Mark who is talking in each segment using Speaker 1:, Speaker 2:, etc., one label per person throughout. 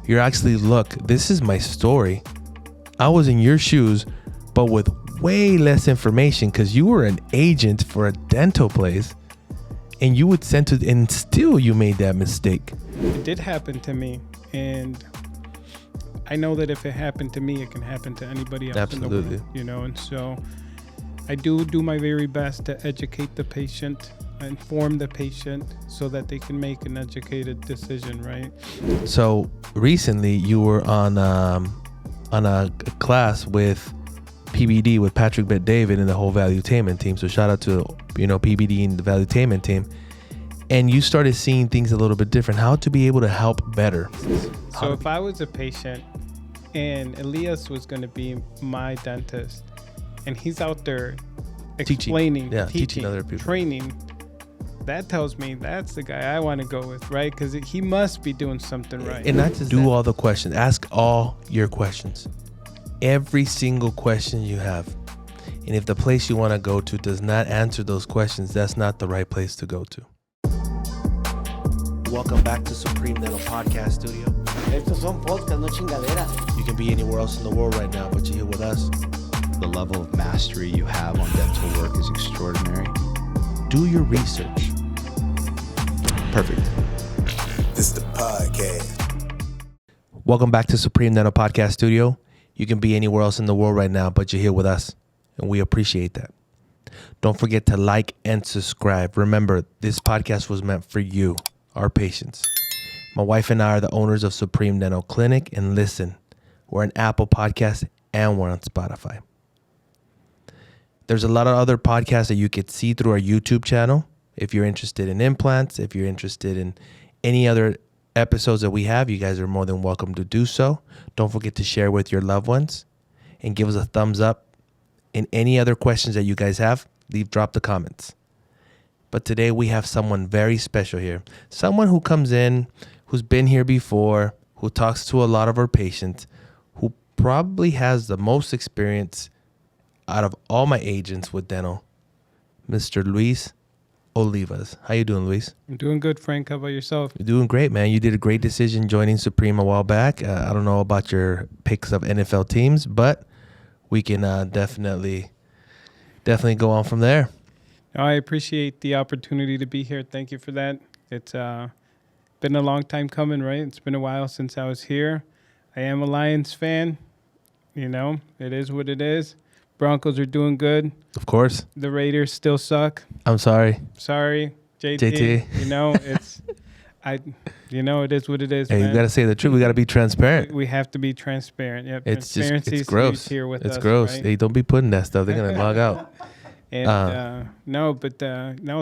Speaker 1: You're actually, look, this is my story. I was in your shoes, but with way less information because you were an agent for a dental place and you would send to, and still you made that mistake.
Speaker 2: It did happen to me. And I know that if it happened to me, it can happen to anybody else.
Speaker 1: Absolutely.
Speaker 2: In the world, and so I do my very best to educate the patient, inform the patient so that they can make an educated decision, right?
Speaker 1: So recently you were on a class with PBD with Patrick Bet-David and the whole valuetainment team. So shout out to PBD and the valuetainment team. And you started seeing things a little bit different. How to be able to help better.
Speaker 2: So if I was a patient and Elias was going to be my dentist, and he's out there explaining, teaching other people, training, that tells me that's the guy I want to go with, right? Because he must be doing something right.
Speaker 1: And not just do all the questions. Ask all your questions. Every single question you have. And if the place you want to go to does not answer those questions, that's not the right place to go to. Welcome back to Supremedental Podcast Studio.
Speaker 3: Estos son podcasts, no chingaderas.
Speaker 1: You can be anywhere else in the world right now, but you're here with us.
Speaker 4: The level of mastery you have on dental work is extraordinary.
Speaker 1: Do your research.
Speaker 4: Perfect.
Speaker 5: This is the podcast.
Speaker 1: Welcome back to Supremedental Podcast Studio. You can be anywhere else in the world right now, but you're here with us, and we appreciate that. Don't forget to like and subscribe. Remember, this podcast was meant for you, our patients. My wife and I are the owners of Supreme Dental Clinic, and listen, we're an Apple Podcast and we're on Spotify. There's a lot of other podcasts that you could see through our YouTube channel. If you're interested in implants, if you're interested in any other episodes that we have, you guys are more than welcome to do so. Don't forget to share with your loved ones and give us a thumbs up. And any other questions that you guys have, drop the comments. But today we have someone very special here. Someone who comes in, who's been here before, who talks to a lot of our patients, who probably has the most experience out of all my agents with dental, Mr. Luis Olivas. How you doing, Luis?
Speaker 2: I'm doing good, Frank. How about yourself?
Speaker 1: You're doing great, man. You did a great decision joining Supreme a while back. I don't know about your picks of NFL teams, but we can definitely go on from there.
Speaker 2: I appreciate the opportunity to be here. Thank you for that. It's been a long time coming, right? It's been a while since I was here. I am a Lions fan. It is what it is. Broncos are doing good.
Speaker 1: Of course.
Speaker 2: The Raiders still suck.
Speaker 1: I'm sorry.
Speaker 2: Sorry, JT.
Speaker 1: it
Speaker 2: is what it is.
Speaker 1: Hey,
Speaker 2: man.
Speaker 1: You got to say the truth. We got to be transparent.
Speaker 2: We have to be transparent. Yep.
Speaker 1: It's
Speaker 2: gross.
Speaker 1: Here with
Speaker 2: us,
Speaker 1: gross.
Speaker 2: Right?
Speaker 1: Hey, don't be putting that stuff. They're gonna log out.
Speaker 2: And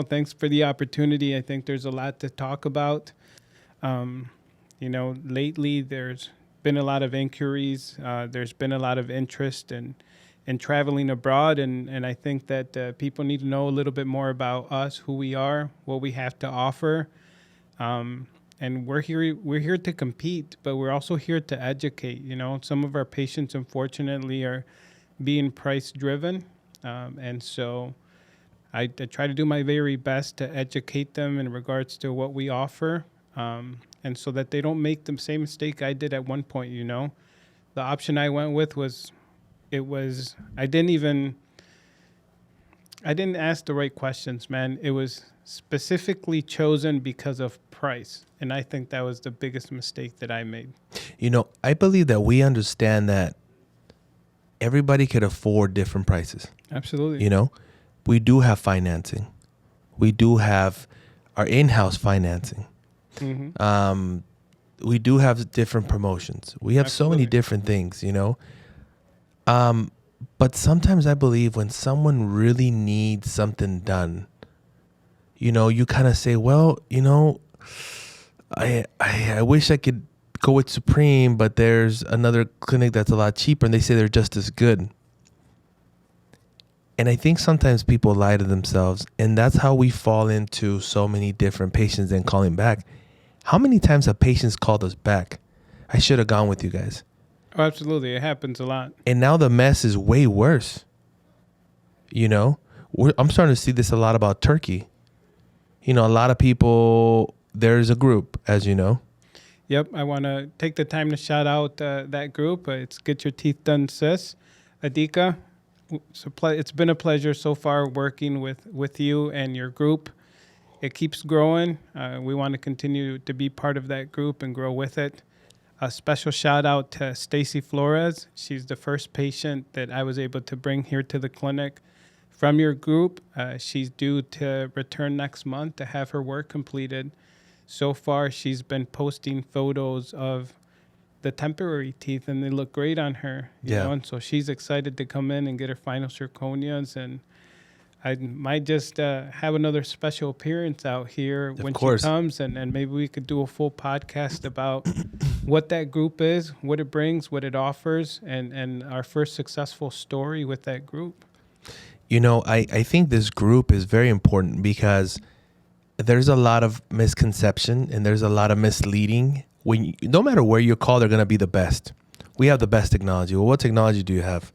Speaker 2: thanks for the opportunity. I think there's a lot to talk about. Lately there's been a lot of inquiries. There's been a lot of interest in traveling abroad, and I think that people need to know a little bit more about us, who we are, what we have to offer. And we're here to compete, but we're also here to educate. Some of our patients, unfortunately, are being price driven. And so I try to do my very best to educate them in regards to what we offer. And so that they don't make the same mistake I did at one point. The option I went with I didn't ask the right questions, man. It was specifically chosen because of price. And I think that was the biggest mistake that I made.
Speaker 1: I believe that we understand that everybody could afford different prices.
Speaker 2: Absolutely.
Speaker 1: We do have financing. We do have our in-house financing. Mm-hmm. We do have different promotions. We have so many different things, But sometimes I believe when someone really needs something done, you kind of say, well, I wish I could go with Supreme, but there's another clinic that's a lot cheaper, and they say they're just as good. And I think sometimes people lie to themselves, and that's how we fall into so many different patients and calling back. How many times have patients called us back? I should have gone with you guys.
Speaker 2: Oh, absolutely. It happens a lot.
Speaker 1: And now the mess is way worse. I'm starting to see this a lot about Turkey. A lot of people, there's a group, as you know.
Speaker 2: Yep, I want to take the time to shout out that group. It's Get Your Teeth Done, Sis. Adika, it's been a pleasure so far working with you and your group. It keeps growing. We want to continue to be part of that group and grow with it. A special shout out to Stacy Flores. She's the first patient that I was able to bring here to the clinic from your group. She's due to return next month to have her work completed. So far, she's been posting photos of the temporary teeth, and they look great on her. You know? And so she's excited to come in and get her final zirconias, and I might just have another special appearance out here when she comes, and maybe we could do a full podcast about what that group is, what it brings, what it offers, and our first successful story with that group.
Speaker 1: You know, I think this group is very important because there's a lot of misconception and there's a lot of misleading. No matter where you call, they're going to be the best. We have the best technology. Well, what technology do you have?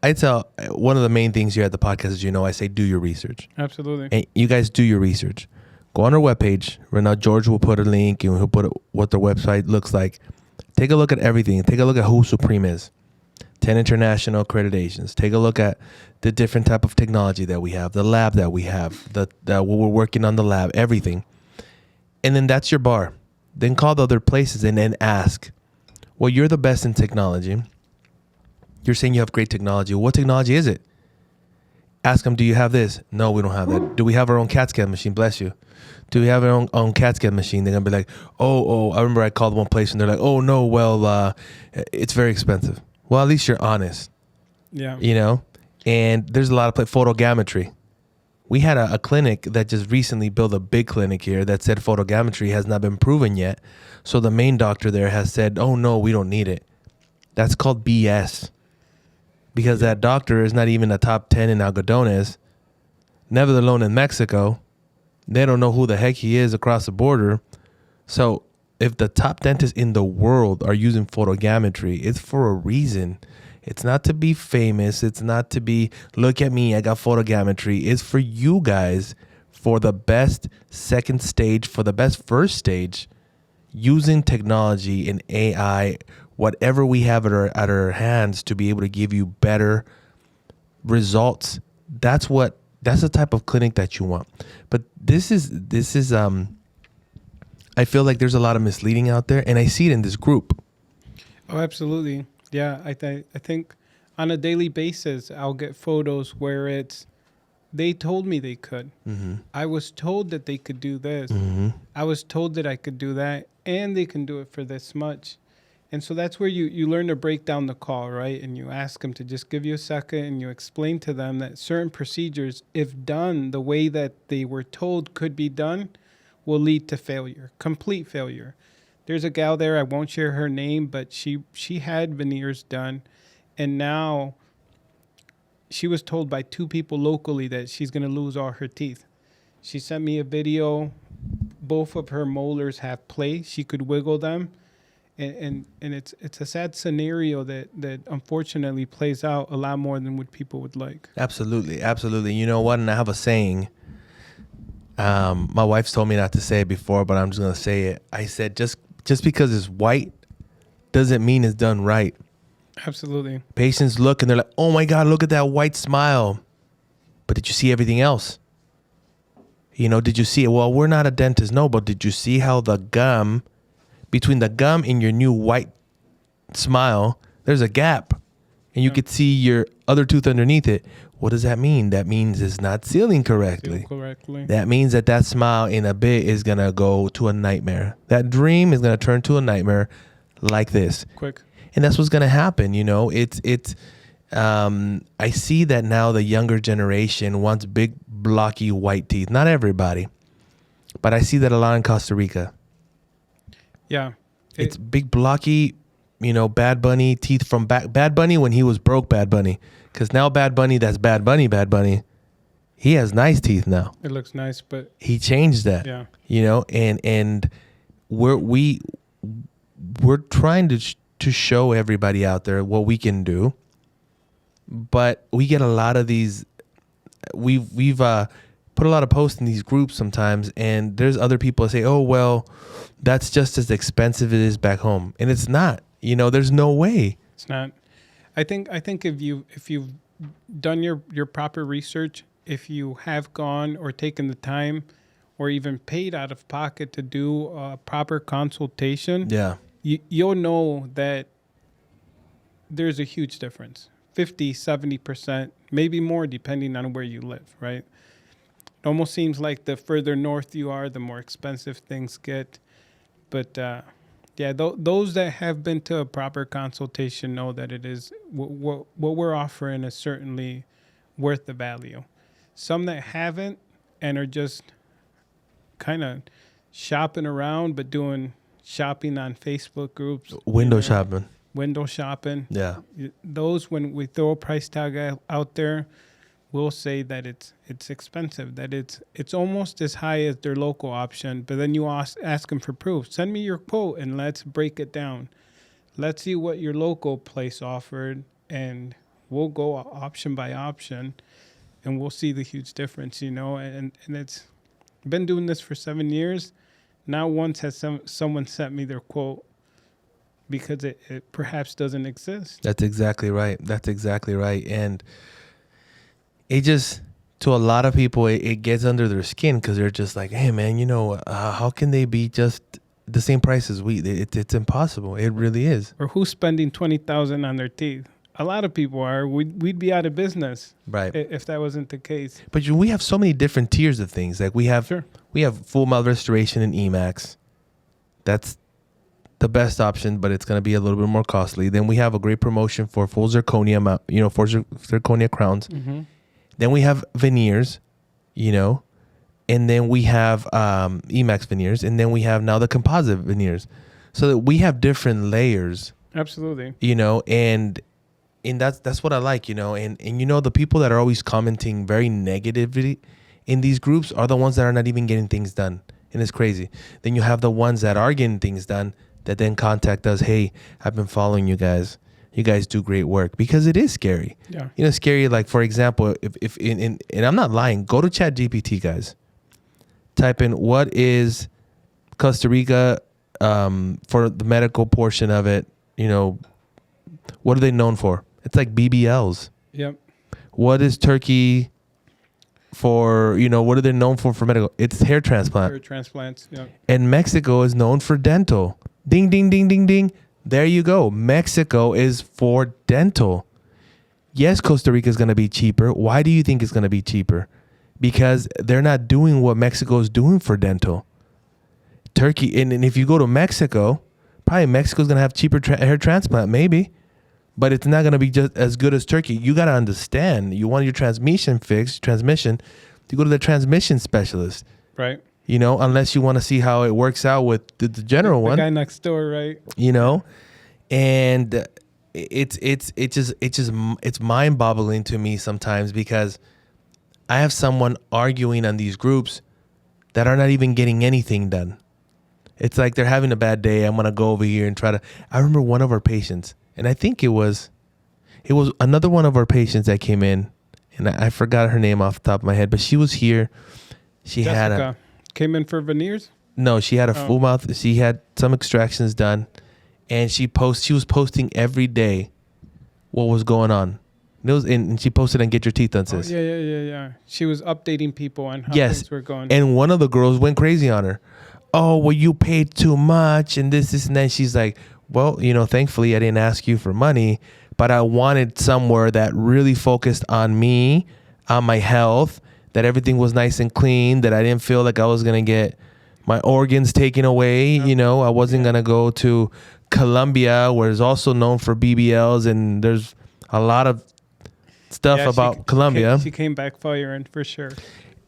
Speaker 1: I tell one of the main things here at the podcast is, I say, do your research.
Speaker 2: Absolutely.
Speaker 1: And you guys do your research. Go on our webpage. Right now, George will put a link and he'll put what their website looks like. Take a look at everything. Take a look at who Supreme is. 10 international accreditations. Take a look at the different type of technology that we have, the lab that we have, what we're working on the lab, everything. And then that's your bar. Then call the other places and then ask, well, you're the best in technology. You're saying you have great technology. What technology is it? Ask them, do you have this? No, we don't have that. Do we have our own CAT scan machine? Bless you. Do we have our own CAT scan machine? They're going to be like, oh, I remember I called one place and they're like, oh, no, well, it's very expensive. Well, at least you're honest.
Speaker 2: Yeah.
Speaker 1: And there's a lot of photogrammetry. We had a clinic that just recently built a big clinic here that said photogrammetry has not been proven yet. So the main doctor there has said, oh, no, we don't need it. That's called BS. Because that doctor is not even a top 10 in Algodones, never alone in Mexico. They don't know who the heck he is across the border. So if the top dentists in the world are using photogrammetry, it's for a reason. It's not to be famous. It's not to be, look at me, I got photogrammetry. It's for you guys, for the best second stage, for the best first stage, using technology and AI, whatever we have at our hands to be able to give you better results. That's the type of clinic that you want. But this is I feel like there's a lot of misleading out there, and I see it in this group.
Speaker 2: Oh, absolutely. Yeah, I think on a daily basis, I'll get photos where they told me they could. Mm-hmm. I was told that they could do this. Mm-hmm. I was told that I could do that, and they can do it for this much. And so that's where you learn to break down the call, right? And you ask them to just give you a second and you explain to them that certain procedures, if done the way that they were told could be done, will lead to failure, complete failure. There's a gal there, I won't share her name, but she had veneers done. And now she was told by 2 people locally that she's going to lose all her teeth. She sent me a video. Both of her molars have play. She could wiggle them. And it's a sad scenario that unfortunately plays out a lot more than what people would like.
Speaker 1: Absolutely. Absolutely. You know what? And I have a saying. My wife's told me not to say it before, but I'm just going to say it. I said, just because it's white doesn't mean it's done right.
Speaker 2: Absolutely.
Speaker 1: Patients look and they're like, oh my God, look at that white smile. But did you see everything else? Did you see it? Well, we're not a dentist. No, but did you see how the gum, between the gum and your new white smile, there's a gap. And you could see your other tooth underneath it. What does that mean? That means it's not sealing correctly. That means that smile in a bit is going to go to a nightmare. That dream is going to turn to a nightmare like this.
Speaker 2: Quick.
Speaker 1: And that's what's going to happen. I see that now the younger generation wants big, blocky white teeth. Not everybody, but I see that a lot in Costa Rica.
Speaker 2: Yeah.
Speaker 1: It's big, blocky, Bad Bunny teeth from Bad Bunny when he was broke Bad Bunny. Because now Bad Bunny, that's Bad Bunny, he has nice teeth now.
Speaker 2: It looks nice, but
Speaker 1: he changed that.
Speaker 2: Yeah.
Speaker 1: And we're trying to show everybody out there what we can do. But we get a lot of these. We've put a lot of posts in these groups sometimes, and there's other people that say, oh, well, that's just as expensive as it is back home. And it's not. You know, there's no way.
Speaker 2: It's not. I think if you've done your proper research, if you have gone or taken the time or even paid out of pocket to do a proper consultation,
Speaker 1: Yeah.
Speaker 2: you'll know that there's a huge difference. 50, 70%, maybe more depending on where you live, right? It almost seems like the further north you are, the more expensive things get. But those that have been to a proper consultation know that it is what we're offering is certainly worth the value. Some that haven't and are just kind of shopping around, but doing shopping on Facebook groups,
Speaker 1: Window shopping.
Speaker 2: window shopping.
Speaker 1: Yeah.
Speaker 2: Those, when we throw a price tag out there, we'll say that it's expensive, that it's almost as high as their local option. But then you ask them for proof. Send me your quote and let's break it down. Let's see what your local place offered, and we'll go option by option, and we'll see the huge difference, you know. And it's been doing this for 7 years. Not once has someone sent me their quote because it perhaps doesn't exist.
Speaker 1: That's exactly right. That's exactly right. And it just, to a lot of people, it gets under their skin because they're just like, hey, man, you know, how can they be just the same price as we? It's impossible. It really is.
Speaker 2: Or who's spending $20,000 on their teeth? A lot of people are. We'd be out of business,
Speaker 1: Right.
Speaker 2: if that wasn't the case.
Speaker 1: But we have so many different tiers of things. Like we have full mouth restoration and EMAX. That's the best option, but it's going to be a little bit more costly. Then we have a great promotion for full zirconia, for zirconia crowns.
Speaker 2: Mm-hmm.
Speaker 1: Then we have veneers, you know, and then we have EMAX veneers, and then we have now the composite veneers. So that we have different layers,
Speaker 2: Absolutely.
Speaker 1: you know, and that's what I like, you know, and you know, the people that are always commenting very negatively in these groups are the ones that are not even getting things done. And it's crazy. Then you have the ones that are getting things done that then contact us. Hey, I've been following you guys. You guys do great work, because it is scary.
Speaker 2: Yeah.
Speaker 1: You know, scary. Like, for example, if and I'm not lying, go to ChatGPT, guys. Type in what is Costa Rica for the medical portion of it. You know, what are they known for? It's like BBLs.
Speaker 2: Yep.
Speaker 1: What is Turkey for? You know, what are they known for medical? It's hair transplant.
Speaker 2: Hair transplants. Yeah.
Speaker 1: And Mexico is known for dental. Ding, ding, ding, ding, ding. There you go. Mexico is for dental. Yes, Costa Rica is going to be cheaper. Why do you think it's going to be cheaper? Because they're not doing what Mexico is doing for dental. Turkey, and if you go to Mexico, probably Mexico's going to have cheaper hair transplant, maybe. But it's not going to be just as good as Turkey. You got to understand, you want your transmission fixed, you go to the transmission specialist.
Speaker 2: Right.
Speaker 1: You know, unless you want to see how it works out with the general one.
Speaker 2: The guy next door, right?
Speaker 1: You know, and it's mind-boggling to me sometimes, because I have someone arguing on these groups that are not even getting anything done. It's like they're having a bad day. I'm gonna go over here and try to. I remember one of our patients, and I think it was another one of our patients that came in, and I forgot her name off the top of my head, but she was here. She
Speaker 2: Jessica came in for veneers?
Speaker 1: No, she had a full mouth. She had some extractions done, and she was posting every day what was going on. And she posted on Get Your Teeth Done, sis.
Speaker 2: Yeah. She was updating people on how
Speaker 1: Yes.
Speaker 2: things were going.
Speaker 1: And one of the girls went crazy on her. Oh, well, you paid too much, and this, and that. She's like, well, you know, thankfully I didn't ask you for money, but I wanted somewhere that really focused on me, on my health, that everything was nice and clean, that I didn't feel like I was going to get my organs taken away. You know, I wasn't going to go to Colombia, where it's also known for BBLs, and there's a lot of stuff about Colombia.
Speaker 2: She came back firing for sure.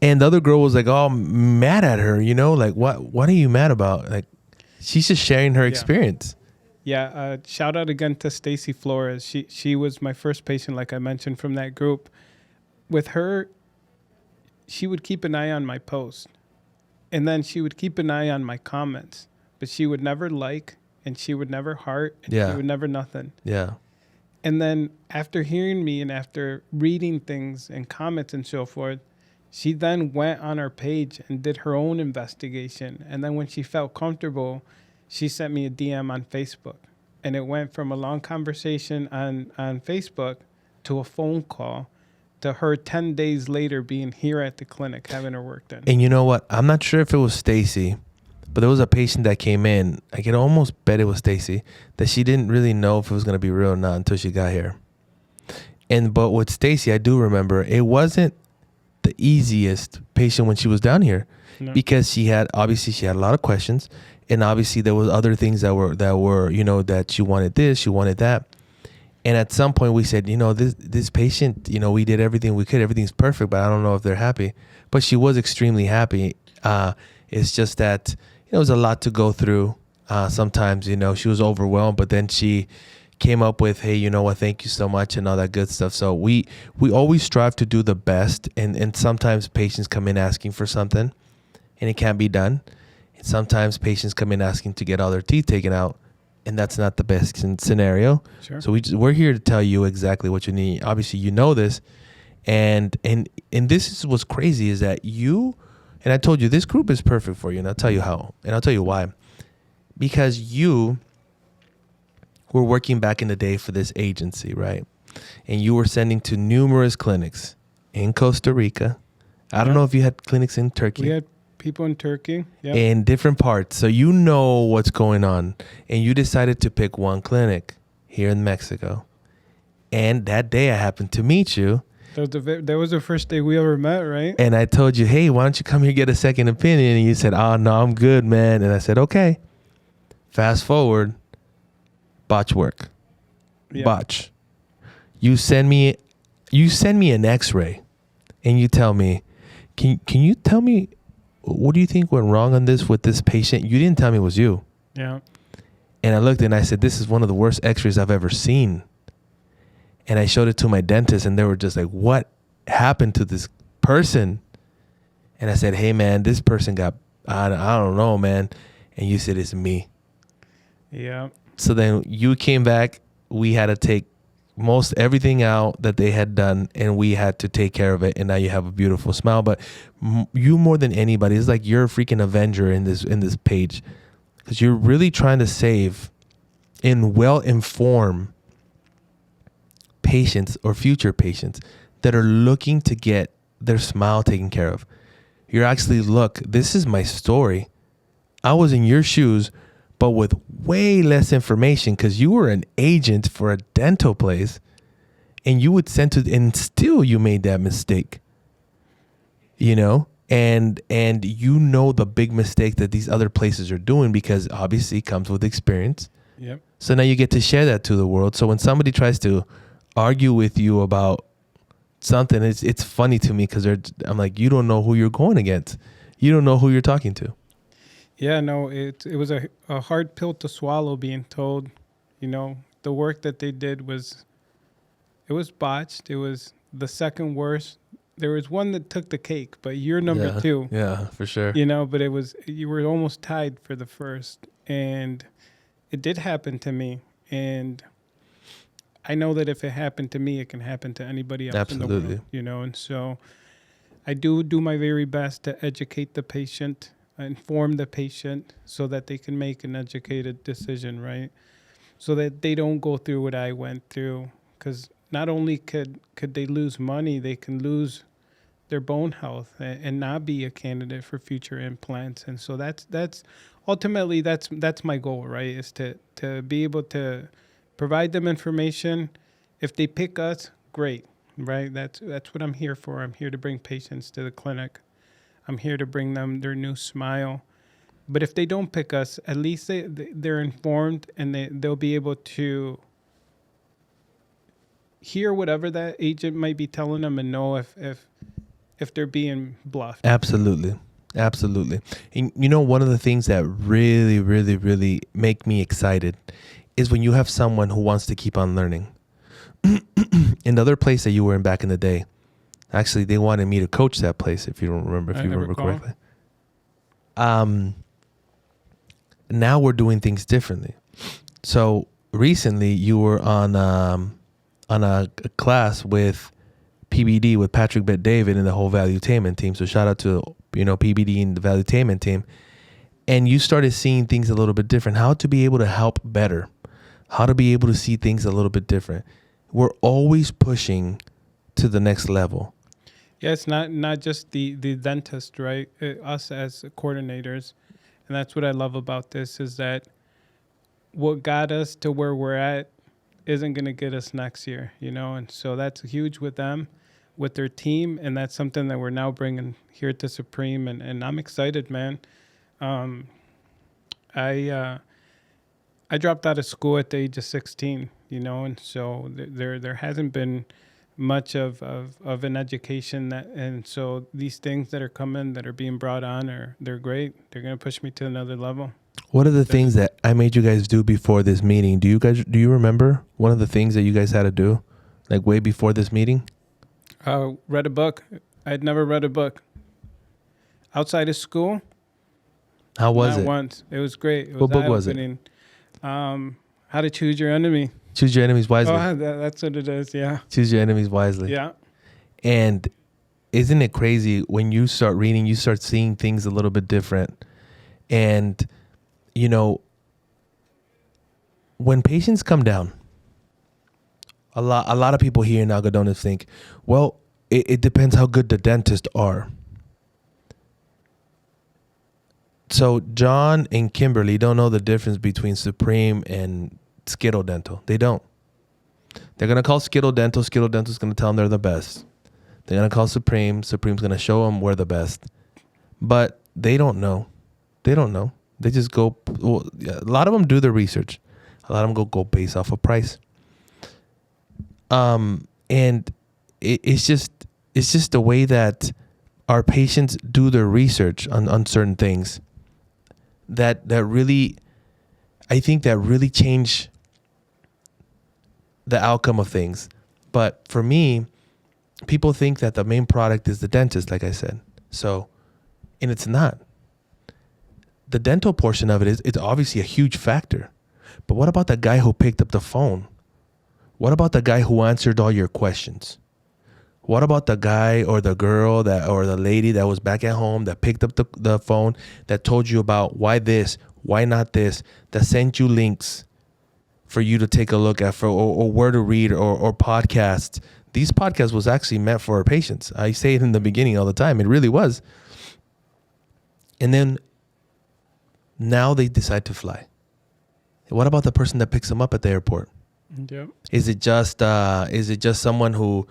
Speaker 1: And the other girl was like, oh, mad at her, you know, like, what are you mad about? Like, she's just sharing her experience.
Speaker 2: Yeah. Shout out again to Stacy Flores. She was my first patient, like I mentioned, from that group. With her, she would keep an eye on my post, and then she would keep an eye on my comments, but she would never like, and she would never heart, and she would never nothing.
Speaker 1: Yeah.
Speaker 2: And then after hearing me and after reading things and comments and so forth, She then went on our page and did her own investigation. And then when she felt comfortable, she sent me a DM on Facebook. And it went from a long conversation on Facebook to a phone call to her 10 days later being here at the clinic having her work done.
Speaker 1: And you know what? I'm not sure if it was Stacy, but there was a patient that came in. I could almost bet it was Stacy, that she didn't really know if it was going to be real or not until she got here. But with Stacy, I do remember it wasn't the easiest patient when she was down here, because she had a lot of questions, and obviously there was other things that were that she wanted this, she wanted that. And at some point we said, this patient, we did everything we could. Everything's perfect, but I don't know if they're happy. But she was extremely happy. It's just that it was a lot to go through. Sometimes, she was overwhelmed, but then she came up with, hey, you know what, thank you so much, and all that good stuff. So we always strive to do the best. And sometimes patients come in asking for something and it can't be done. And sometimes patients come in asking to get all their teeth taken out, and that's not the best scenario.
Speaker 2: Sure.
Speaker 1: So we're here to tell you exactly what you need. Obviously, you know this, and this is what's crazy is that and I told you this group is perfect for you, and I'll tell you how, and I'll tell you why. Because you were working back in the day for this agency, right? And you were sending to numerous clinics in Costa Rica. I don't know if you had clinics in Turkey.
Speaker 2: We had people in Turkey,
Speaker 1: in different parts. So you know what's going on. And you decided to pick one clinic here in Mexico. And that day I happened to meet you.
Speaker 2: That was the first day we ever met, right?
Speaker 1: And I told you, hey, why don't you come here get a second opinion? And you said, oh, no, I'm good, man. And I said, okay. Fast forward, botch work.
Speaker 2: Yeah.
Speaker 1: Botch. You send me an x-ray and you tell me, can you tell me, what do you think went wrong on this with this patient? You didn't tell me it was you.
Speaker 2: Yeah.
Speaker 1: And I looked and I said, this is one of the worst x-rays I've ever seen. And I showed it to my dentist and they were just like, what happened to this person? And I said, hey, man, this person got, I don't know, man. And you said, it's me.
Speaker 2: Yeah.
Speaker 1: So then you came back. We had to take most everything out that they had done, and we had to take care of it. And now you have a beautiful smile. But you more than anybody, it's like you're a freaking avenger in this page, because you're really trying to save and well-informed patients or future patients that are looking to get their smile taken care of. You're actually, look, this is my story. I was in your shoes, but with way less information, because you were an agent for a dental place, and you would send to, and still you made that mistake, and the big mistake that these other places are doing, because obviously it comes with experience.
Speaker 2: Yep.
Speaker 1: So now you get to share that to the world. So when somebody tries to argue with you about something, it's funny to me, because I'm like, you don't know who you're going against. You don't know who you're talking to.
Speaker 2: Yeah, no, it was a hard pill to swallow, being told, the work that they did was botched. It was the second worst. There was one that took the cake, but you're number two.
Speaker 1: Yeah, for sure.
Speaker 2: But you were almost tied for the first. And it did happen to me. And I know that if it happened to me, it can happen to anybody else in the world, and so I do my very best to educate the patient, inform the patient, so that they can make an educated decision, right? So that they don't go through what I went through, because not only could they lose money, they can lose their bone health and not be a candidate for future implants. And so that's ultimately that's my goal, right? Is to be able to provide them information. If they pick us, great, right? That's what I'm here for. I'm here to bring patients to the clinic. I'm here to bring them their new smile. But if they don't pick us, at least they're informed, and they'll be able to hear whatever that agent might be telling them and know if they're being bluffed.
Speaker 1: Absolutely. Absolutely. And one of the things that really, really, really make me excited is when you have someone who wants to keep on learning. Another place that you were in back in the day, actually, they wanted me to coach that place, if you don't remember, if you remember correctly. Now we're doing things differently. So recently you were on a class with PBD with Patrick Bet David and the whole valuetainment team. So shout out to, PBD and the valuetainment team. And you started seeing things a little bit different, how to be able to help better, how to be able to see things a little bit different. We're always pushing to the next level.
Speaker 2: Yeah, it's not just the dentist, right? Us as coordinators. And that's what I love about this is that what got us to where we're at isn't going to get us next year, And so that's huge with them, with their team. And that's something that we're now bringing here to Supreme. And I'm excited, man. I dropped out of school at the age of 16, and so there hasn't been much of an education and so these things that are coming, that are being brought on, they're great. They're going to push me to another level.
Speaker 1: What are the things that I made you guys do before this meeting? Do you remember one of the things that you guys had to do, like way before this meeting?
Speaker 2: Read a book. I'd never read a book outside of school.
Speaker 1: How was
Speaker 2: Not
Speaker 1: it?
Speaker 2: Once. It was great. It was
Speaker 1: What book was it?
Speaker 2: How to Choose Your Enemy.
Speaker 1: Choose Your Enemies Wisely.
Speaker 2: Oh, that's what it is. Yeah.
Speaker 1: Choose Your Enemies Wisely.
Speaker 2: Yeah.
Speaker 1: And isn't it crazy when you start reading, you start seeing things a little bit different. And, when patients come down, a lot of people here in Algodones think, well, it depends how good the dentists are. So John and Kimberly don't know the difference between Supreme and Skittle Dental. They don't. They're going to call Skittle Dental. Skittle Dental's going to tell them they're the best. They're going to call Supreme. Supreme's going to show them we're the best. But they don't know. They don't know. They just go. Well, a lot of them do their research. A lot of them go based off of price. And it's just the way that our patients do their research on certain things that really, I think that really change the outcome of things. But for me, people think that the main product is the dentist, like I said. So, and it's not. The dental portion of it's obviously a huge factor. But what about the guy who picked up the phone? What about the guy who answered all your questions? What about the guy or the girl or the lady that was back at home that picked up the phone, that told you about why this, why not this, that sent you links for you to take a look at or where to read or podcasts? These podcasts was actually meant for our patients. I say it in the beginning all the time. It really was. And then now they decide to fly. What about the person that picks them up at the airport?
Speaker 2: Yep.
Speaker 1: Is it just someone who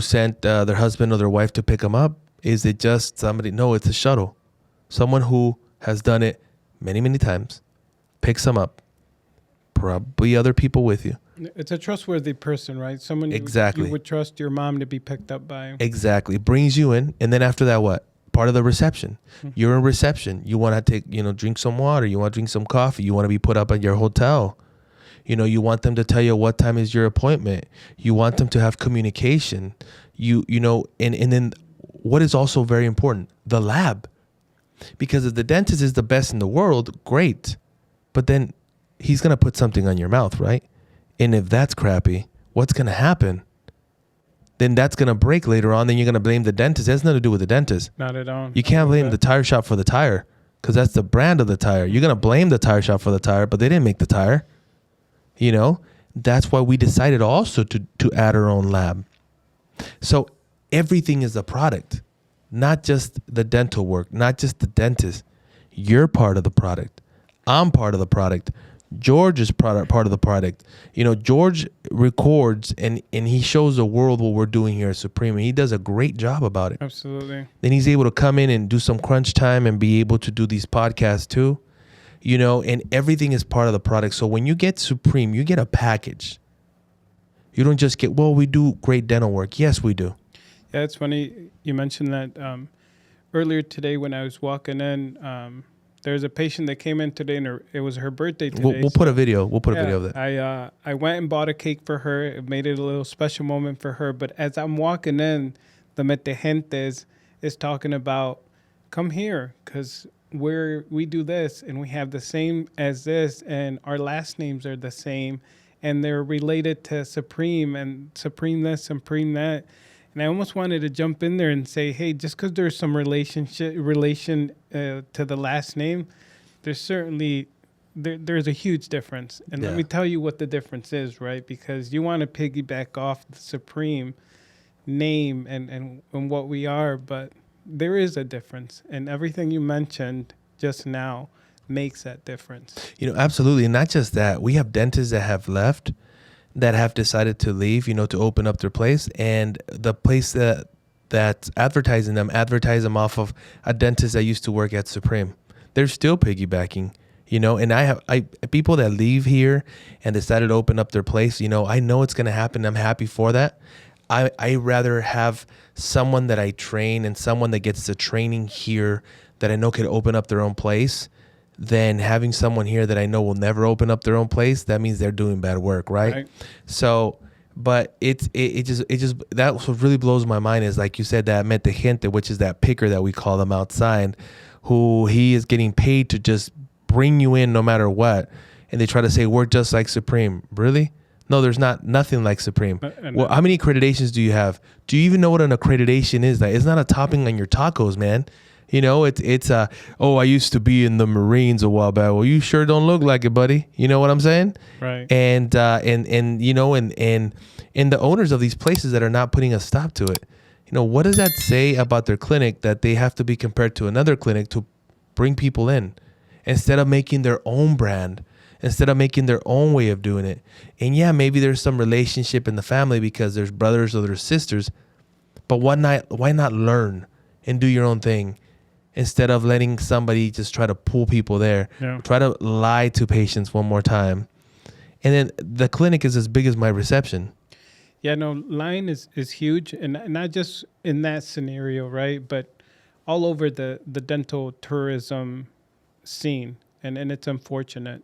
Speaker 1: sent their husband or their wife to pick them up? Is it just somebody? No, it's a shuttle. Someone who has done it many, many times, picks them up. Probably other people with you.
Speaker 2: It's a trustworthy person, right? Someone
Speaker 1: Exactly.
Speaker 2: you would trust your mom to be picked up by.
Speaker 1: Exactly. Brings you in. And then after that, what? Part of the reception. You're in reception. You want to take, drink some water. You want to drink some coffee. You want to be put up at your hotel. You want them to tell you what time is your appointment. You want them to have communication. And then what is also very important, the lab. Because if the dentist is the best in the world, great. But then he's going to put something on your mouth, right? And if that's crappy, what's going to happen? Then that's going to break later on. Then you're going to blame the dentist. It has nothing to do with the dentist.
Speaker 2: Not at all.
Speaker 1: You can't blame the tire shop for the tire because that's the brand of the tire. You're going to blame the tire shop for the tire, but they didn't make the tire. That's why we decided also to add our own lab. So everything is a product, not just the dental work, not just the dentist. You're part of the product. I'm part of the product. George is part of the product. George records and he shows the world what we're doing here at Supreme. And he does a great job about it.
Speaker 2: Absolutely.
Speaker 1: Then he's able to come in and do some crunch time and be able to do these podcasts too. And everything is part of the product. So when you get Supreme, you get a package. You don't just get, we do great dental work. Yes, we do.
Speaker 2: Yeah, it's funny you mentioned that earlier today when I was walking in. There's a patient that came in today, and it was her birthday today.
Speaker 1: We'll put a video. We'll put a video of that.
Speaker 2: I went and bought a cake for her. It made it a little special moment for her. But as I'm walking in, the Mete Gentes is talking about, come here, because we do this, and we have the same as this, and our last names are the same, and they're related to Supreme, and Supreme this, Supreme that. And I almost wanted to jump in there and say, hey, just because there's some relation to the last name, there's certainly there's a huge difference. And let me tell you what the difference is, right? Because you want to piggyback off the Supreme name and what we are, but there is a difference. And everything you mentioned just now makes that difference.
Speaker 1: You know, absolutely. And not just that. We have dentists that have left, that have decided to leave, you know, to open up their place. And the place that's advertise them off of a dentist that used to work at Supreme. They're still piggybacking, you know, and I people that leave here and decided to open up their place, you know it's going to happen. I'm happy for that. I rather have someone that I train and someone that gets the training here that I know could open up their own place than having someone here that I know will never open up their own place. That means they're doing bad work, right? So, but it just that's what really blows my mind is, like you said, that mente gente, which is that picker that we call them outside, who he is getting paid to just bring you in no matter what, and they try to say we're just like Supreme. Really? No, there's nothing like Supreme. Well, how many accreditations do you have? Do you even know what an accreditation is? Like, it's not a topping on your tacos, man. You know, it's I used to be in the Marines a while back. Well, you sure don't look like it, buddy. You know what I'm saying?
Speaker 2: Right.
Speaker 1: And you know, and the owners of these places that are not putting a stop to it, you know, what does that say about their clinic that they have to be compared to another clinic to bring people in instead of making their own brand, instead of making their own way of doing it? And yeah, maybe there's some relationship in the family because there's brothers or there's sisters, but why not learn and do your own thing? Instead of letting somebody just try to pull people there, try to lie to patients one more time. And then the clinic is as big as my reception.
Speaker 2: Yeah, no, lying is huge. And not just in that scenario, right? But all over the dental tourism scene. And it's unfortunate.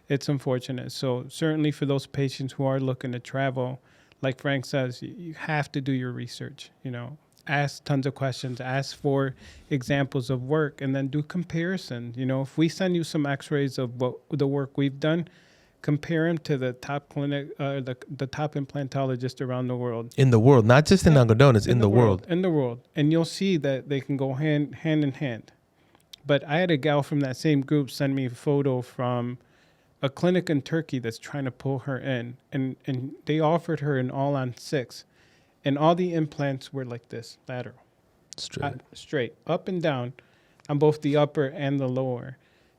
Speaker 2: It's unfortunate. So certainly for those patients who are looking to travel, like Frank says, you have to do your research, you know. Ask tons of questions, ask for examples of work, and then do comparison. You know, if we send you some x-rays of the work we've done, compare them to the top clinic, the top implantologist around the world. In the world, not just in Algodones, in the world. In the world. And you'll see that they can go hand in hand. But I had a gal from that same group send me a photo from a clinic in Turkey that's trying to pull her in. And they offered her an all-on-6. And all the implants were like this, lateral. Straight, up and down on both the upper and the lower.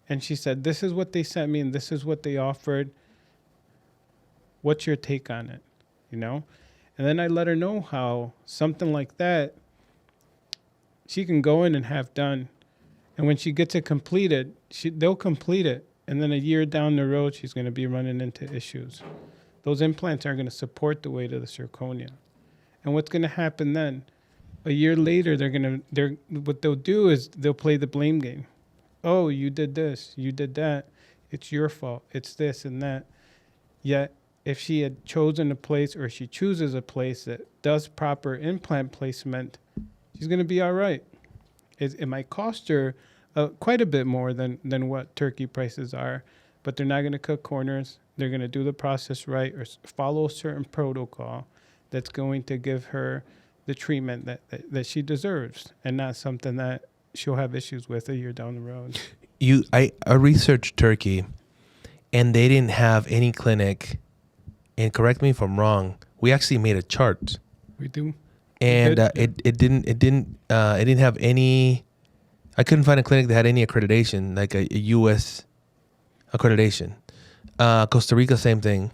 Speaker 2: And she said, this is what they sent me and this is what they offered. What's your take on it? You know? And then I let her know how something like that, she can go in and have done. And when she gets it completed, they'll complete it. And then a year down the road, she's going to be running into issues. Those implants aren't going to support the weight of the zirconia. And what's going to happen then? A year later, what they'll do is they'll play the blame game. Oh, you did this, you did that. It's your fault. It's this and that. Yet, if she had chosen a place, or she chooses a place that does proper implant placement, she's going to be all right. It might cost her quite a bit more than what Turkey prices are, but they're not going to cut corners. They're going to do the process right or follow a certain protocol that's going to give her the treatment that she deserves, and not something that she'll have issues with a year down the road. I researched Turkey, and they didn't have any clinic. And correct me if I'm wrong. We actually made a chart. We do.
Speaker 1: And it didn't have any. I couldn't find a clinic that had any accreditation, like a U.S. accreditation. Costa Rica, same thing.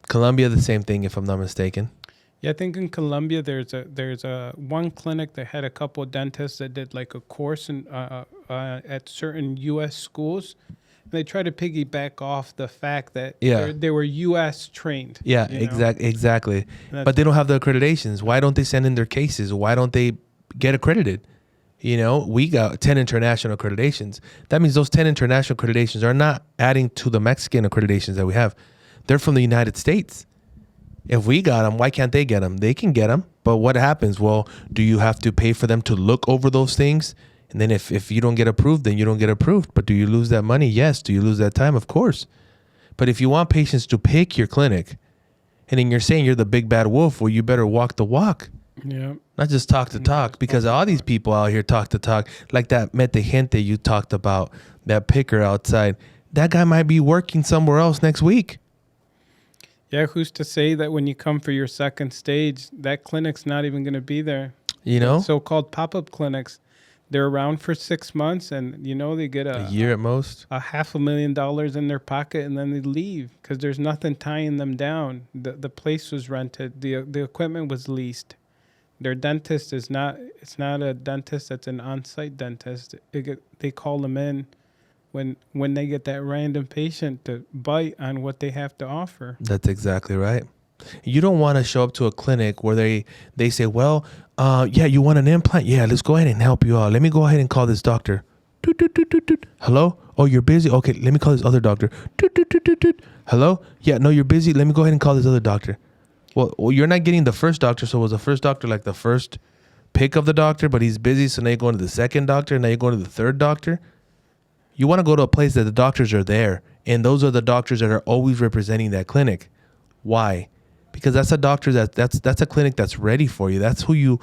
Speaker 1: Colombia, the same thing, if I'm not mistaken.
Speaker 2: Yeah, I think in Colombia there's a one clinic that had a couple of dentists that did like a course at certain U.S. schools. And they try to piggyback off the fact that they were U.S. trained. Yeah,
Speaker 1: exactly. But they don't have the accreditations. Why don't they send in their cases? Why don't they get accredited? You know, we got 10 international accreditations. That means those 10 international accreditations are not adding to the Mexican accreditations that we have. They're from the United States. If we got them, why can't they get them? They can get them. But what happens? Well, do you have to pay for them to look over those things? And then if you don't get approved, then you don't get approved. But do you lose that money? Yes. Do you lose that time? Of course. But if you want patients to pick your clinic And then you're saying you're the big bad wolf. Well, you better walk the walk.
Speaker 2: Yeah.
Speaker 1: Not just talk to talk, because all these people out here talk to talk, like that mete gente you talked about, that picker outside. That guy might be working somewhere else next week.
Speaker 2: Yeah, who's to say that when you come for your second stage, that clinic's not even going to be there?
Speaker 1: You know?
Speaker 2: So-called pop-up clinics, they're around for 6 months, and they get
Speaker 1: A year at most.
Speaker 2: $500,000 in their pocket, and then they leave because there's nothing tying them down. The place was rented, the equipment was leased. Their dentist it's not a dentist that's an on-site dentist. They call them in when they get that random patient to bite on what they have to offer.
Speaker 1: That's exactly right. You don't want to show up to a clinic where they say, well, yeah, you want an implant? Yeah, let's go ahead and help you out. Let me go ahead and call this doctor. Toot, toot, toot, toot, toot. Hello? Oh, you're busy? Okay, let me call this other doctor. Toot, toot, toot, toot, toot. Hello? Yeah, no, you're busy. Let me go ahead and call this other doctor. Well, you're not getting the first doctor. So was the first doctor like the first pick of the doctor, but he's busy, so now you're going to the second doctor, and now you're going to the third doctor? You want to go to a place that the doctors are there, and those are the doctors that are always representing that clinic. Why? Because that's a doctor that's a clinic that's ready for you. That's who you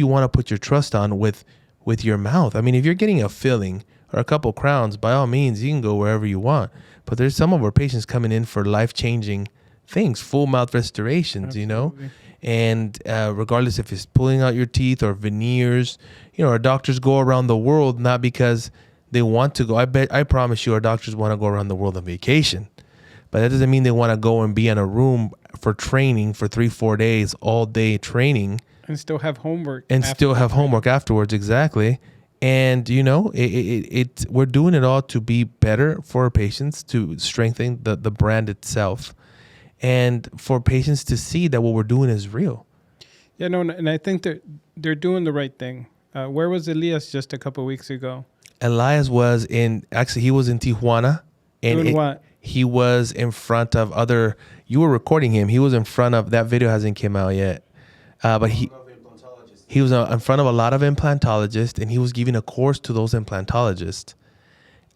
Speaker 1: want to put your trust on with your mouth. I mean, if you're getting a filling or a couple crowns, by all means, you can go wherever you want. But there's some of our patients coming in for life-changing things, full mouth restorations,
Speaker 2: Absolutely.
Speaker 1: and regardless if it's pulling out your teeth or veneers, our doctors go around the world not because they want to go. I promise you, our doctors want to go around the world on vacation, but that doesn't mean they want to go and be in a room for training for 3-4 days, all day training,
Speaker 2: And still have homework.
Speaker 1: afterwards. Exactly. And we're doing it all to be better for our patients, to strengthen the brand itself, and for patients to see that what we're doing is real.
Speaker 2: Yeah, no, and I think they're doing the right thing. Where was Elias just a couple of weeks ago?
Speaker 1: Elias he was in Tijuana. And
Speaker 2: Doing what?
Speaker 1: He was in front of you were recording him. He was in front of, that video hasn't come out yet. But he was in front of a lot of implantologists, and he was giving a course to those implantologists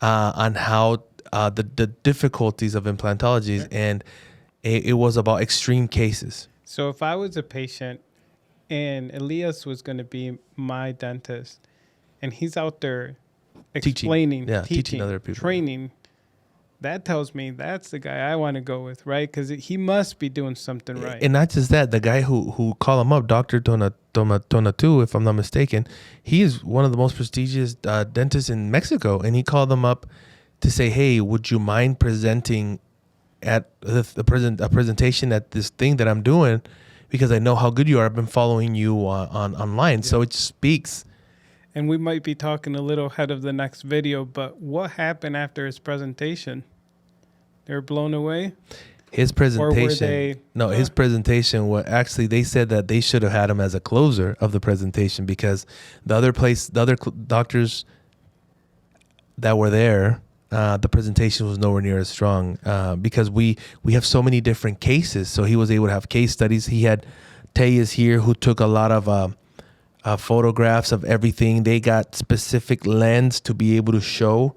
Speaker 1: on how the difficulties of implantology, and it was about extreme cases.
Speaker 2: So if I was a patient and Elias was going to be my dentist, and he's out there explaining,
Speaker 1: teaching other people,
Speaker 2: training, that tells me that's the guy I want to go with, right? Because he must be doing something right.
Speaker 1: And not just that, the guy who call him up, Dr. Tonatu, if I'm not mistaken, he is one of the most prestigious dentists in Mexico. And he called them up to say, hey, would you mind presenting at a presentation at this thing that I'm doing? Because I know how good you are. I've been following you online. Yeah. So it speaks.
Speaker 2: And we might be talking a little ahead of the next video, but what happened after his presentation? They were blown away?
Speaker 1: His presentation.
Speaker 2: Or were they,
Speaker 1: his presentation was actually, they said that they should have had him as a closer of the presentation, because the other doctors that were there, the presentation was nowhere near as strong because we have so many different cases. So he was able to have case studies. He had Tejas here who took a lot of photographs of everything. They got specific lens to be able to show.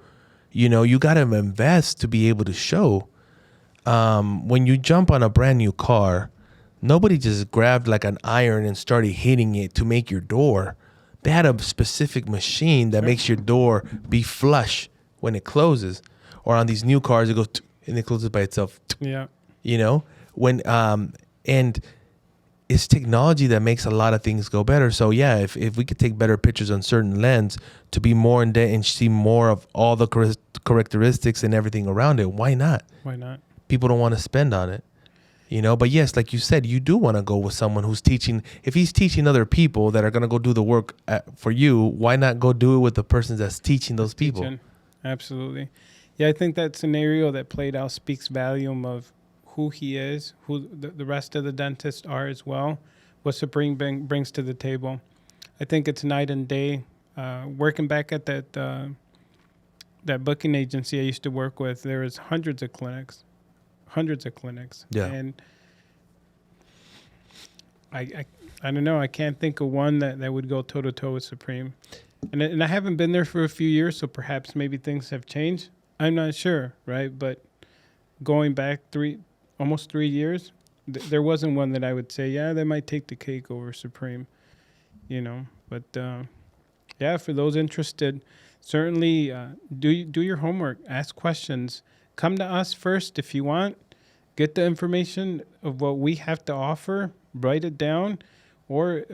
Speaker 1: You got to invest to be able to show. When you jump on a brand new car, nobody just grabbed like an iron and started hitting it to make your door. They had a specific machine that makes your door be flush when it closes. Or on these new cars, it goes and it closes by itself.
Speaker 2: Yeah.
Speaker 1: And it's technology that makes a lot of things go better. So yeah, if we could take better pictures on certain lens to be more in depth and see more of all the characteristics and everything around it, why not?
Speaker 2: Why not?
Speaker 1: People don't want to spend on it, but yes, like you said, you do want to go with someone who's teaching. If he's teaching other people that are going to go do the work for you, why not go do it with the person that's teaching those people?
Speaker 2: Absolutely. Yeah, I think that scenario that played out speaks volume of who he is, who the rest of the dentists are as well, what Supreme brings to the table. I think it's night and day. Working back at that booking agency I used to work with, there was hundreds of clinics.
Speaker 1: Yeah.
Speaker 2: And I don't know, I can't think of one that would go toe-to-toe with Supreme. And I haven't been there for a few years, so perhaps maybe things have changed. I'm not sure, right? But going back almost 3 years, there wasn't one that I would say, yeah, they might take the cake over Supreme, you know. But yeah, for those interested, certainly do your homework, ask questions, come to us first if you want, get the information of what we have to offer, write it down, or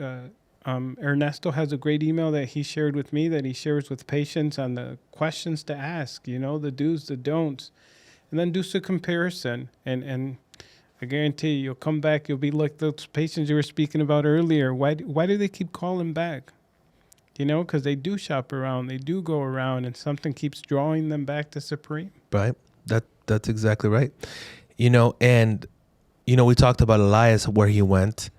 Speaker 2: Ernesto has a great email that he shared with me that he shares with patients on the questions to ask, you know, the do's, the don'ts, and then do some comparison. And I guarantee you'll come back, you'll be like those patients you were speaking about earlier. Why do they keep calling back? You know, because they do shop around, they do go around, and something keeps drawing them back to Supreme.
Speaker 1: Right. That's exactly right. You know, and, you know, we talked about Elias, where he went.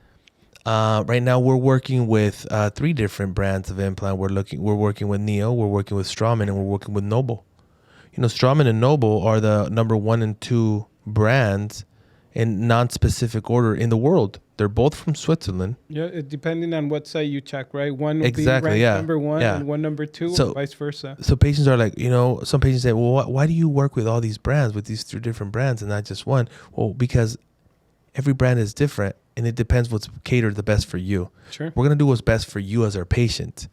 Speaker 1: Right now we're working with 3 different brands of implant. We're working with Neo, we're working with Straumann, and we're working with Noble. You know, Straumann and Noble are the number 1 and 2 brands in non-specific order in the world. They're both from Switzerland.
Speaker 2: Yeah, depending on what site you check, right? One will
Speaker 1: Exactly,
Speaker 2: be ranked
Speaker 1: yeah.
Speaker 2: number 1
Speaker 1: Yeah.
Speaker 2: and one number 2,
Speaker 1: So-
Speaker 2: and vice versa.
Speaker 1: So patients are like, you know, some patients say, well, why do you work with all these brands, with these 3 different brands and not just one? Well, because every brand is different and it depends what's catered the best for you.
Speaker 2: Sure.
Speaker 1: We're going to do what's best for you as our patient.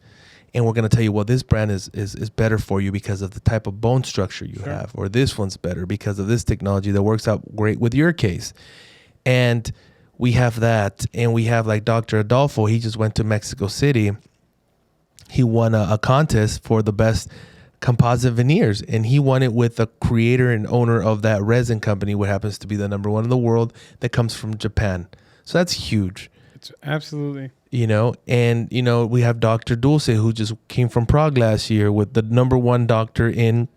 Speaker 1: And we're going to tell you, well, this brand is better for you because of the type of bone structure you
Speaker 2: Sure.
Speaker 1: have, or this one's better because of this technology that works out great with your case. And we have that. And we have like Dr. Adolfo. He just went to Mexico City. He won a contest for the best composite veneers, and he won it with the creator and owner of that resin company, what happens to be the number 1 in the world, that comes from Japan. So that's huge.
Speaker 2: It's absolutely.
Speaker 1: You know, and, you know, we have Dr. Dulce, who just came from Prague last year with the number 1 doctor in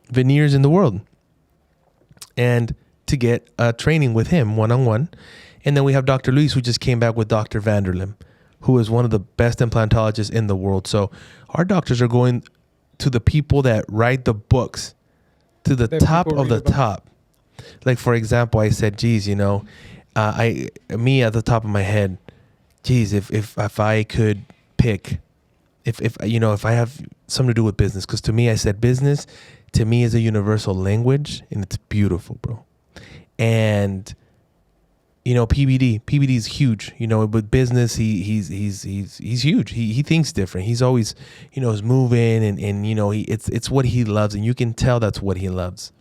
Speaker 1: veneers in the world, and to get training with him one-on-one. And then we have Dr. Luis, who just came back with Dr. Vanderlim, who is one of the best implantologists in the world. So our doctors are going to the people that write the books, to the
Speaker 2: That
Speaker 1: top
Speaker 2: people
Speaker 1: of the
Speaker 2: read about.
Speaker 1: top. Like, for example, I said, geez, you know, me at the top of my head, geez, if I could pick, if you know, if I have something to do with business, because to me, I said business to me is a universal language, and it's beautiful, bro. And you know, PBD is huge. You know, with business, he's huge. He thinks different. He's always, you know, is moving, and you know, it's what he loves, and you can tell that's what he loves.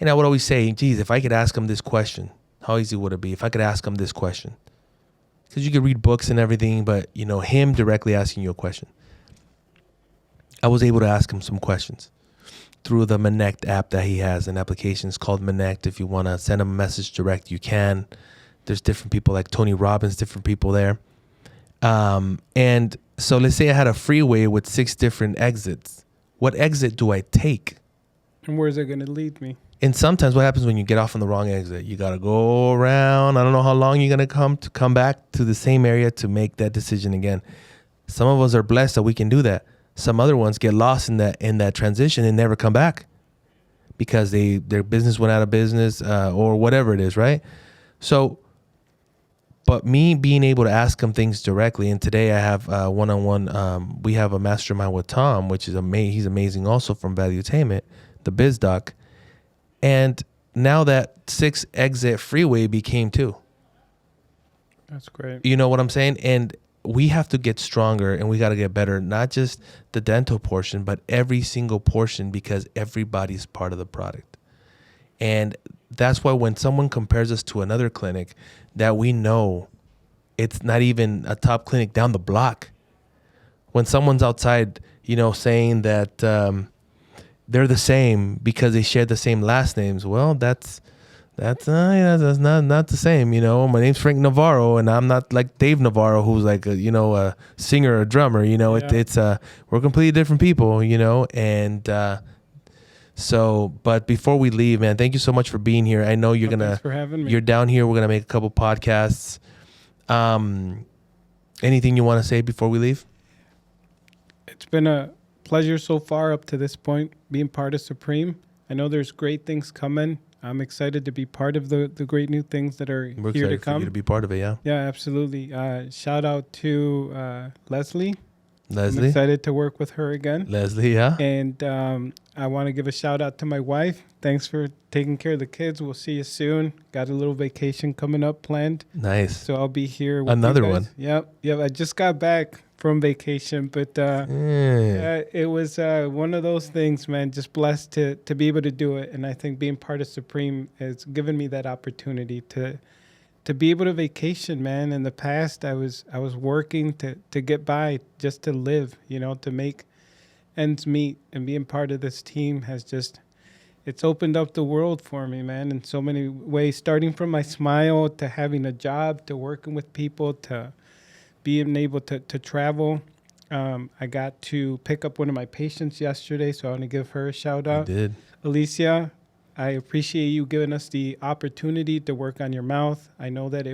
Speaker 1: And I would always say, geez, if I could ask him this question, how easy would it be if I could ask him this question? Because you could read books and everything, but, you know, him directly asking you a question. I was able to ask him some questions through the Manect app that he has. An application is called Manect. If you want to send him a message direct, you can. There's different people like Tony Robbins, different people there. And so let's say I had a freeway with 6 different exits. What exit do I take?
Speaker 2: And where's it going to lead me?
Speaker 1: And sometimes what happens when you get off on the wrong exit, you got to go around. I don't know how long you're going to come back to the same area to make that decision again. Some of us are blessed that we can do that. Some other ones get lost in that transition and never come back because their business went out of business or whatever it is, right? So, but me being able to ask them things directly, and today I have one-on-one, we have a mastermind with Tom, which is he's amazing also from Valuetainment, the biz doc. And now that 6 exit freeway became 2.
Speaker 2: That's great.
Speaker 1: You know what I'm saying? And we have to get stronger and we got to get better, not just the dental portion, but every single portion, because everybody's part of the product. And that's why when someone compares us to another clinic that we know it's not even a top clinic down the block, when someone's outside, you know, saying that they're the same because they share the same last names, well, that's not the same. You know, my name's Frank Navarro, and I'm not like Dave Navarro, who's like a singer or drummer. You know,
Speaker 2: Yeah.
Speaker 1: we're completely different people. You know, and so. But before we leave, man, thank you so much for being here. I know
Speaker 2: Thanks for having me.
Speaker 1: you're down here. We're gonna make a couple podcasts. Anything you want to say before we leave?
Speaker 2: It's been a pleasure so far up to this point, being part of Supreme. I know there's great things coming. I'm excited to be part of the great new things that are
Speaker 1: We're
Speaker 2: here to
Speaker 1: excited for
Speaker 2: come.
Speaker 1: you to be part of it. Yeah,
Speaker 2: Yeah, absolutely. Shout out to Leslie. I'm
Speaker 1: Leslie.
Speaker 2: excited to work with her again.
Speaker 1: Leslie, yeah.
Speaker 2: And I want to give a shout out to my wife. Thanks for taking care of the kids. We'll see you soon. Got a little vacation coming up planned.
Speaker 1: Nice.
Speaker 2: So I'll be here with
Speaker 1: Another
Speaker 2: you guys.
Speaker 1: one.
Speaker 2: Yep. I just got back from vacation, but it was one of those things, man. Just blessed to be able to do it. And I think being part of Supreme has given me that opportunity to be able to vacation, man. In the past, I was working to get by, just to live, to make ends meet. And being part of this team has just, it's opened up the world for me, man, in so many ways, starting from my smile to having a job, to working with people, to being able to travel. I got to pick up one of my patients yesterday, so I want to give her a shout out.
Speaker 1: You did.
Speaker 2: Alicia, I appreciate you giving us the opportunity to work on your mouth. I know that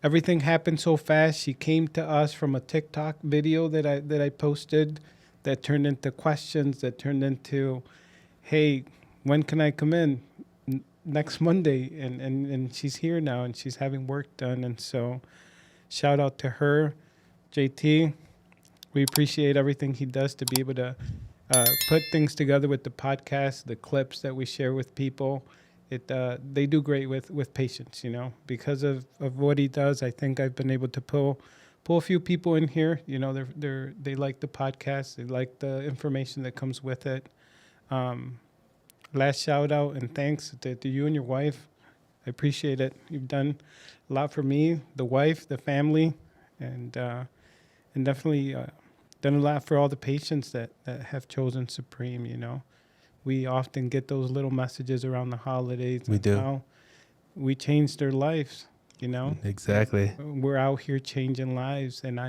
Speaker 2: everything happened so fast. She came to us from a TikTok video that I posted that turned into questions, that turned into, hey, when can I come in? Next Monday. And she's here now, and she's having work done. And so shout out to her. JT, we appreciate everything he does to be able to put things together with the podcast, the clips that we share with people. They do great with patients, because of what he does. I think I've been able to pull a few people in here. They like the podcast. They like the information that comes with it. Last shout out and thanks to you and your wife. I appreciate it. You've done a lot for me, the wife, the family, and definitely done a lot for all the patients that have chosen Supreme. We often get those little messages around the holidays.
Speaker 1: We do.
Speaker 2: How we changed their lives,
Speaker 1: Exactly.
Speaker 2: We're out here changing lives, and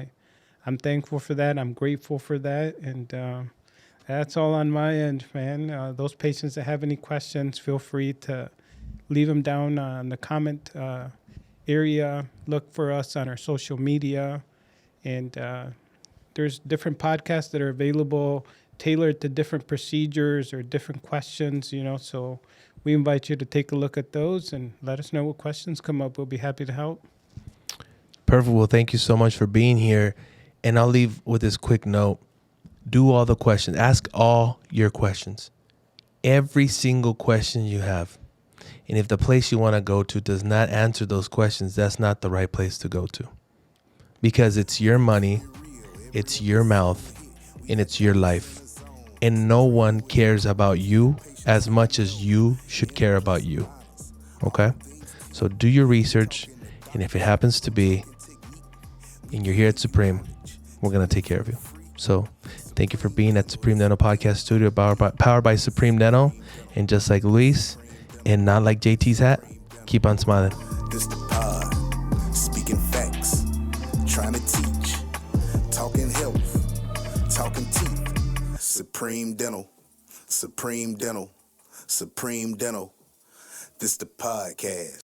Speaker 2: I'm thankful for that. I'm grateful for that, and that's all on my end, man. Those patients that have any questions, feel free to leave them down in the comment area. Look for us on our social media, and there's different podcasts that are available tailored to different procedures or different questions, so we invite you to take a look at those and let us know what questions come up. We'll be happy to help.
Speaker 1: Perfect. Well, thank you so much for being here. And I'll leave with this quick note. Do all the questions. Ask all your questions. Every single question you have. And if the place you want to go to does not answer those questions, that's not the right place to go to. Because it's your money, it's your mouth, and it's your life. And no one cares about you as much as you should care about you. Okay? So do your research. And if it happens to be, and you're here at Supreme, we're going to take care of you. So thank you for being at Supreme Dental Podcast Studio, powered by Supreme Dental. And just like Luis, and not like JT's hat, keep on smiling.
Speaker 5: This the pod, speaking facts, trying to teach, talking health, talking teeth. Supreme Dental, Supreme Dental, Supreme Dental. This the podcast.